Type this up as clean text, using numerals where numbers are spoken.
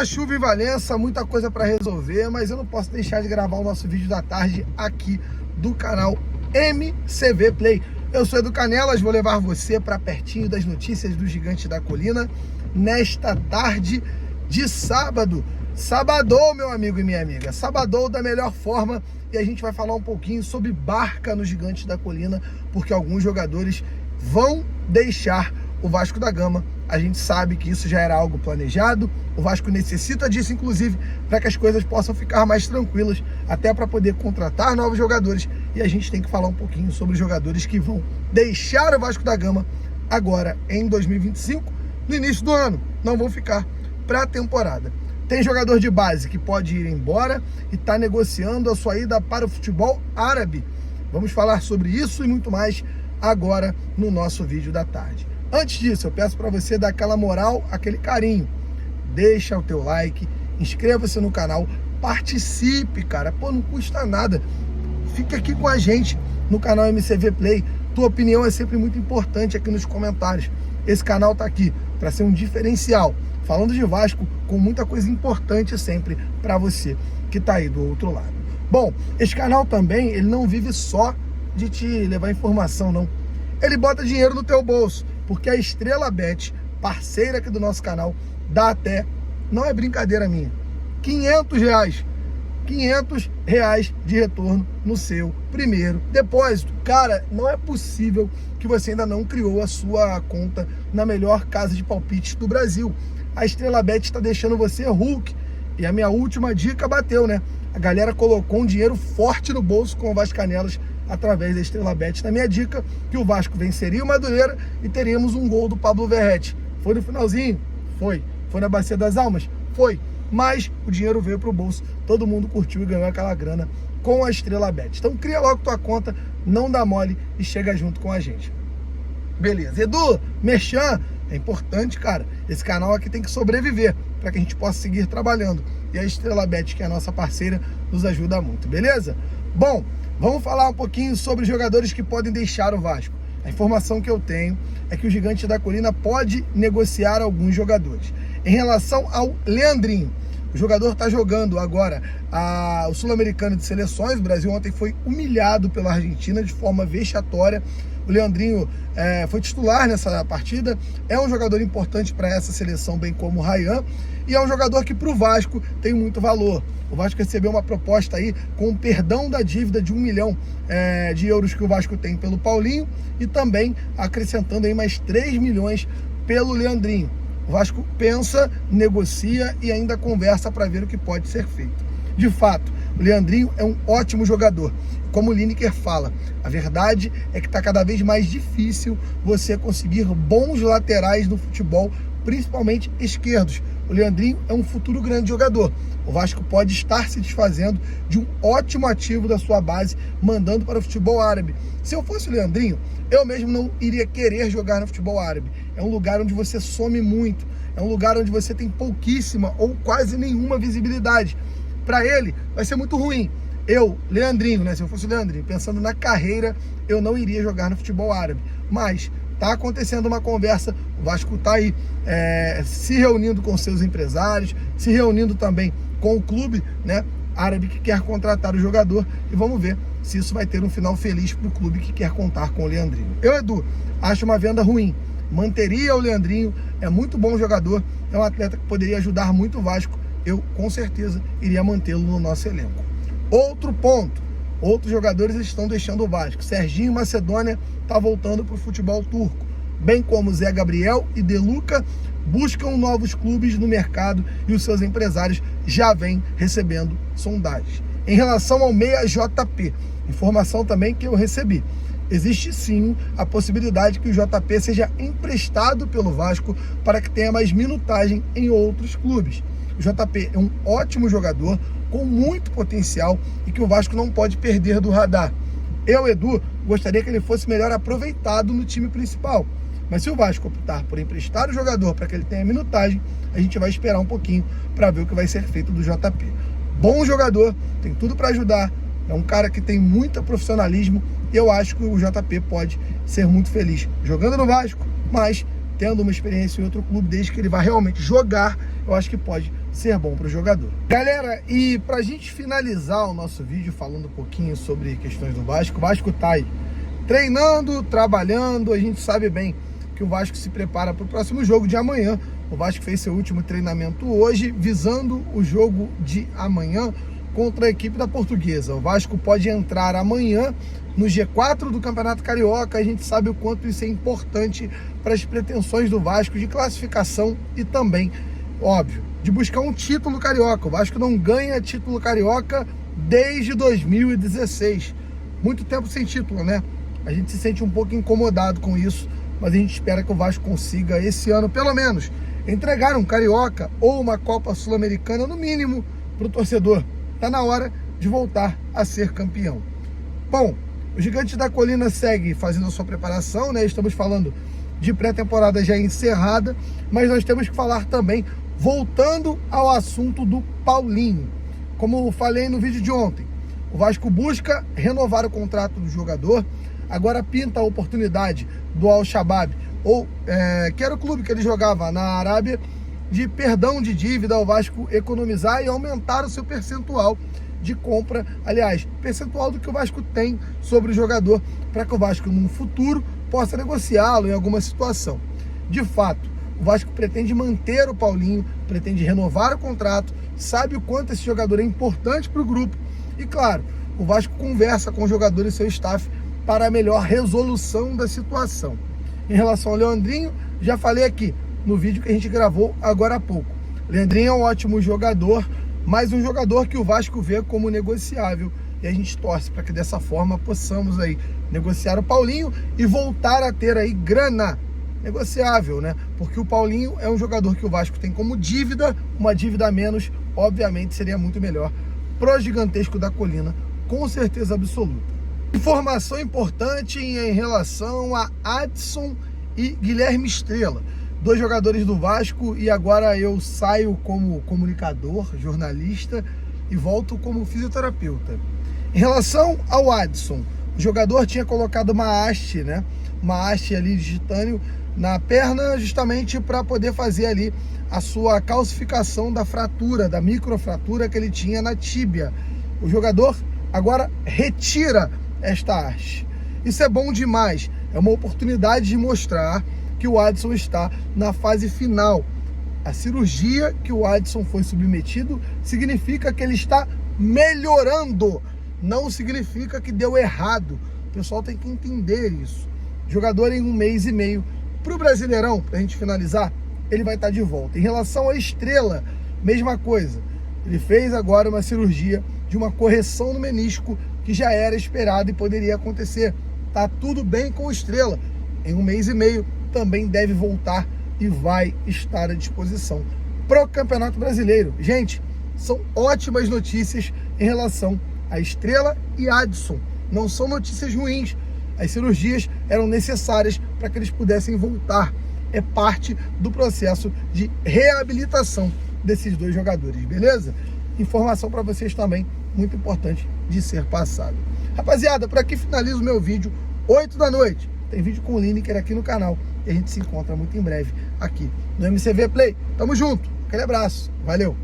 Muita chuva em Valença, muita coisa para resolver, mas eu não posso deixar de gravar o nosso vídeo da tarde aqui do canal MCV Play. Eu sou Edu Canelas, vou levar você para pertinho das notícias do Gigante da Colina nesta tarde de sábado. Sabadou, meu amigo e minha amiga, sabadou da melhor forma, e a gente vai falar um pouquinho sobre barca no Gigante da Colina, porque alguns jogadores vão deixar o Vasco da Gama. A gente sabe que isso já era algo planejado, o Vasco necessita disso, inclusive, para que as coisas possam ficar mais tranquilas, até para poder contratar novos jogadores, e a gente tem que falar um pouquinho sobre os jogadores que vão deixar o Vasco da Gama agora em 2025, no início do ano, não vão ficar para a temporada. Tem jogador de base que pode ir embora e está negociando a sua ida para o futebol árabe. Vamos falar sobre isso e muito mais agora no nosso vídeo da tarde. Antes disso, eu peço para você dar aquela moral, aquele carinho. Deixa o teu like, inscreva-se no canal, participe, cara. Pô, não custa nada. Fica aqui com a gente no canal MCV Play. Tua opinião é sempre muito importante aqui nos comentários. Esse canal tá aqui para ser um diferencial, falando de Vasco com muita coisa importante sempre para você que tá aí do outro lado. Bom, esse canal também, ele não vive só de te levar informação, não. Ele bota dinheiro no teu bolso, porque a Estrela Bet, parceira aqui do nosso canal, dá até, não é brincadeira minha, R$500. R$500 de retorno no seu primeiro depósito. Cara, não é possível que você ainda não criou a sua conta na melhor casa de palpites do Brasil. A Estrela Bet está deixando você Hulk. E a minha última dica bateu, né? A galera colocou um dinheiro forte no bolso com o Vasco Canelas através da Estrela Bet. Na minha dica, que o Vasco venceria o Madureira e teríamos um gol do Pablo Verratti. Foi no finalzinho? Foi. Foi na Bacia das Almas? Foi. Mas o dinheiro veio pro bolso, todo mundo curtiu e ganhou aquela grana com a Estrela Bet. Então cria logo tua conta, não dá mole e chega junto com a gente. Beleza. Edu, merchan, é importante, cara. Esse canal aqui tem que sobreviver para que a gente possa seguir trabalhando. E a Estrela Bet, que é a nossa parceira, nos ajuda muito, beleza? Bom, vamos falar um pouquinho sobre os jogadores que podem deixar o Vasco. A informação que eu tenho é que o Gigante da Colina pode negociar alguns jogadores. Em relação ao Leandrinho, o jogador está jogando agora o Sul-Americano de Seleções. O Brasil ontem foi humilhado pela Argentina de forma vexatória. O Leandrinho foi titular nessa partida, é um jogador importante para essa seleção, bem como o Ryan, e é um jogador que para o Vasco tem muito valor. O Vasco recebeu uma proposta aí com o perdão da dívida de 1 milhão de euros que o Vasco tem pelo Paulinho e também acrescentando aí mais 3 milhões pelo Leandrinho. O Vasco pensa, negocia e ainda conversa para ver o que pode ser feito. De fato, o Leandrinho é um ótimo jogador. Como o Lineker fala, a verdade é que está cada vez mais difícil você conseguir bons laterais no futebol, principalmente esquerdos. O Leandrinho é um futuro grande jogador. O Vasco pode estar se desfazendo de um ótimo ativo da sua base, mandando para o futebol árabe. Se eu fosse o Leandrinho, eu mesmo não iria querer jogar no futebol árabe. É um lugar onde você some muito, é um lugar onde você tem pouquíssima ou quase nenhuma visibilidade. Para ele, vai ser muito ruim. Eu, Leandrinho, né? Se eu fosse o Leandrinho, pensando na carreira, eu não iria jogar no futebol árabe. Mas tá acontecendo uma conversa, o Vasco tá aí se reunindo com seus empresários, se reunindo também com o clube, né, árabe que quer contratar o jogador, e vamos ver se isso vai ter um final feliz para o clube que quer contar com o Leandrinho. Eu, Edu, acho uma venda ruim. Manteria o Leandrinho, é muito bom jogador, é um atleta que poderia ajudar muito o Vasco. Eu, com certeza, iria mantê-lo no nosso elenco. Outro ponto, outros jogadores estão deixando o Vasco. Serginho Macedônia está voltando para o futebol turco, bem como Zé Gabriel e De Luca buscam novos clubes no mercado e os seus empresários já vêm recebendo sondagens. Em relação ao meia JP, informação também que eu recebi. Existe sim a possibilidade que o JP seja emprestado pelo Vasco para que tenha mais minutagem em outros clubes. O JP é um ótimo jogador, com muito potencial e que o Vasco não pode perder do radar. Eu, Edu, gostaria que ele fosse melhor aproveitado no time principal. Mas se o Vasco optar por emprestar o jogador para que ele tenha minutagem, a gente vai esperar um pouquinho para ver o que vai ser feito do JP. Bom jogador, tem tudo para ajudar, é um cara que tem muito profissionalismo e eu acho que o JP pode ser muito feliz jogando no Vasco, mas tendo uma experiência em outro clube, desde que ele vá realmente jogar, eu acho que pode ser bom para o jogador. Galera, e para a gente finalizar o nosso vídeo falando um pouquinho sobre questões do Vasco, o Vasco está aí treinando, trabalhando, a gente sabe bem que o Vasco se prepara para o próximo jogo de amanhã. O Vasco fez seu último treinamento hoje, visando o jogo de amanhã contra a equipe da Portuguesa. O Vasco pode entrar amanhã no G4 do Campeonato Carioca. A gente sabe o quanto isso é importante para as pretensões do Vasco de classificação e também, óbvio, de buscar um título carioca. O Vasco não ganha título carioca desde 2016. Muito tempo sem título, né? A gente se sente um pouco incomodado com isso, mas a gente espera que o Vasco consiga esse ano, pelo menos, entregar um carioca ou uma Copa Sul-Americana, no mínimo, para o torcedor. Está na hora de voltar a ser campeão. Bom, o Gigante da Colina segue fazendo a sua preparação, né? Estamos falando de pré-temporada já encerrada, mas nós temos que falar também, voltando ao assunto do Paulinho. Como eu falei no vídeo de ontem, o Vasco busca renovar o contrato do jogador, agora pinta a oportunidade do Al-Shabaab, que era o clube que ele jogava na Arábia, de perdão de dívida ao Vasco economizar e aumentar o seu percentual de compra, aliás, percentual do que o Vasco tem sobre o jogador, para que o Vasco, no futuro, possa negociá-lo em alguma situação. De fato, o Vasco pretende manter o Paulinho, pretende renovar o contrato, sabe o quanto esse jogador é importante para o grupo e, claro, o Vasco conversa com o jogador e seu staff para a melhor resolução da situação. Em relação ao Leandrinho, já falei aqui no vídeo que a gente gravou agora há pouco. Leandrinho é um ótimo jogador, mas um jogador que o Vasco vê como negociável, e a gente torce para que dessa forma possamos aí negociar o Paulinho e voltar a ter aí grana negociável, né? Porque o Paulinho é um jogador que o Vasco tem como dívida, uma dívida a menos, obviamente seria muito melhor pro Gigantesco da Colina, com certeza absoluta. Informação importante em relação a Adson e Guilherme Estrela, dois jogadores do Vasco, e agora eu saio como comunicador, jornalista e volto como fisioterapeuta. Em relação ao Adson, o jogador tinha colocado uma haste, né? Uma haste ali de titânio na perna, justamente para poder fazer ali a sua calcificação da fratura, da microfratura que ele tinha na tíbia. O jogador agora retira esta haste. Isso é bom demais, é uma oportunidade de mostrar que o Adson está na fase final. A cirurgia que o Adson foi submetido significa que ele está melhorando, não significa que deu errado. O pessoal tem que entender isso. Jogador em 1 mês e meio, para o Brasileirão, para a gente finalizar, ele vai estar de volta. Em relação à Estrela, mesma coisa. Ele fez agora uma cirurgia de uma correção no menisco que já era esperado e poderia acontecer. Tá tudo bem com o Estrela. Em 1 mês e meio também deve voltar e vai estar à disposição para o Campeonato Brasileiro. Gente, são ótimas notícias em relação a Estrela e Adson. Não são notícias ruins. As cirurgias eram necessárias para que eles pudessem voltar. É parte do processo de reabilitação desses dois jogadores, beleza? Informação para vocês também, muito importante de ser passado. Rapaziada, por aqui finalizo o meu vídeo, 8 da noite. Tem vídeo com o Lineker aqui no canal e a gente se encontra muito em breve aqui no MCV Play. Tamo junto, aquele abraço, valeu!